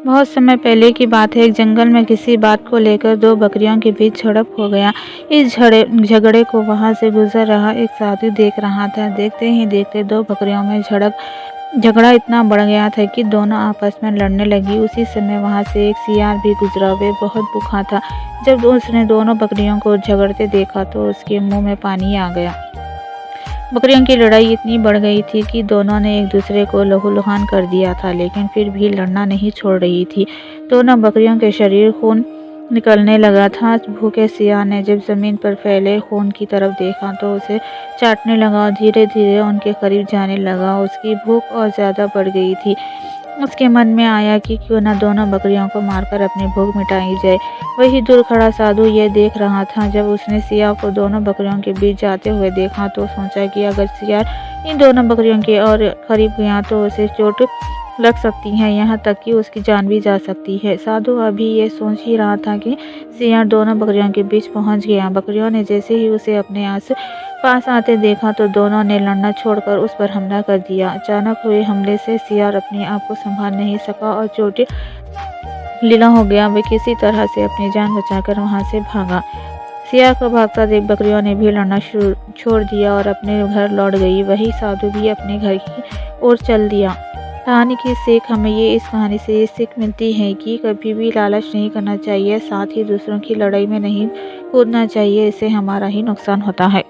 बहुत समय पहले की बात है। एक जंगल में किसी बात को लेकर दो बकरियों के बीच झड़प हो गया। इस झगड़े को वहां से गुजर रहा एक साधु देख रहा था। देखते ही देखते दो बकरियों में झगड़ा इतना बढ़ गया था कि दोनों आपस में लड़ने लगी। उसी समय वहां से एक सियार भी गुजरा। वे बहुत भूखा था। जब उसने दोनों बकरियों को झगड़ते देखा तो उसके मुंह में पानी आ गया। बकरियों की लड़ाई इतनी बढ़ गई थी कि दोनों ने एक दूसरे को लहूलुहान कर दिया था, लेकिन फिर भी लड़ना नहीं छोड़ रही थी। दोनों बकरियों के शरीर खून निकलने लगा था। भूखे सियार ने जब जमीन पर फैले खून की तरफ देखा तो उसे चाटने लगा और धीरे धीरे उनके करीब जाने लगा। उसकी भूख और ज्यादा बढ़ गई थी। उसके मन में आया कि क्यों न दोनों बकरियों को मारकर अपनी भूख मिटाई जाए। वही दूर खड़ा साधु ये देख रहा था। जब उसने सियार को दोनों बकरियों के बीच जाते हुए देखा तो सोचा कि अगर सियार इन दोनों बकरियों के और करीब गया तो उसे चोट लग सकती है, यहाँ तक कि उसकी जान भी जा सकती है। साधु अभी ये सोच ही रहा था कि सियार दोनों बकरियों के बीच पहुंच गया। बकरियों ने जैसे ही उसे अपने पास आते देखा तो दोनों ने लड़ना छोड़कर उस पर हमला कर दिया। अचानक हुए हमले से सियार अपने आप को संभाल नहीं सका और चोटिल लीला हो गया। वे किसी तरह से अपनी जान बचाकर वहां से भागा। सियार को भागता देख बकरियों ने भी लड़ना छोड़ दिया और अपने घर लौट गई। वही साधु भी अपने घर की ओर चल दिया। कहानी की सीख हमें इस कहानी से ये सीख मिलती है कि कभी भी लालच नहीं करना चाहिए, साथ ही दूसरों की लड़ाई में नहीं कूदना चाहिए। इससे हमारा ही नुकसान होता है।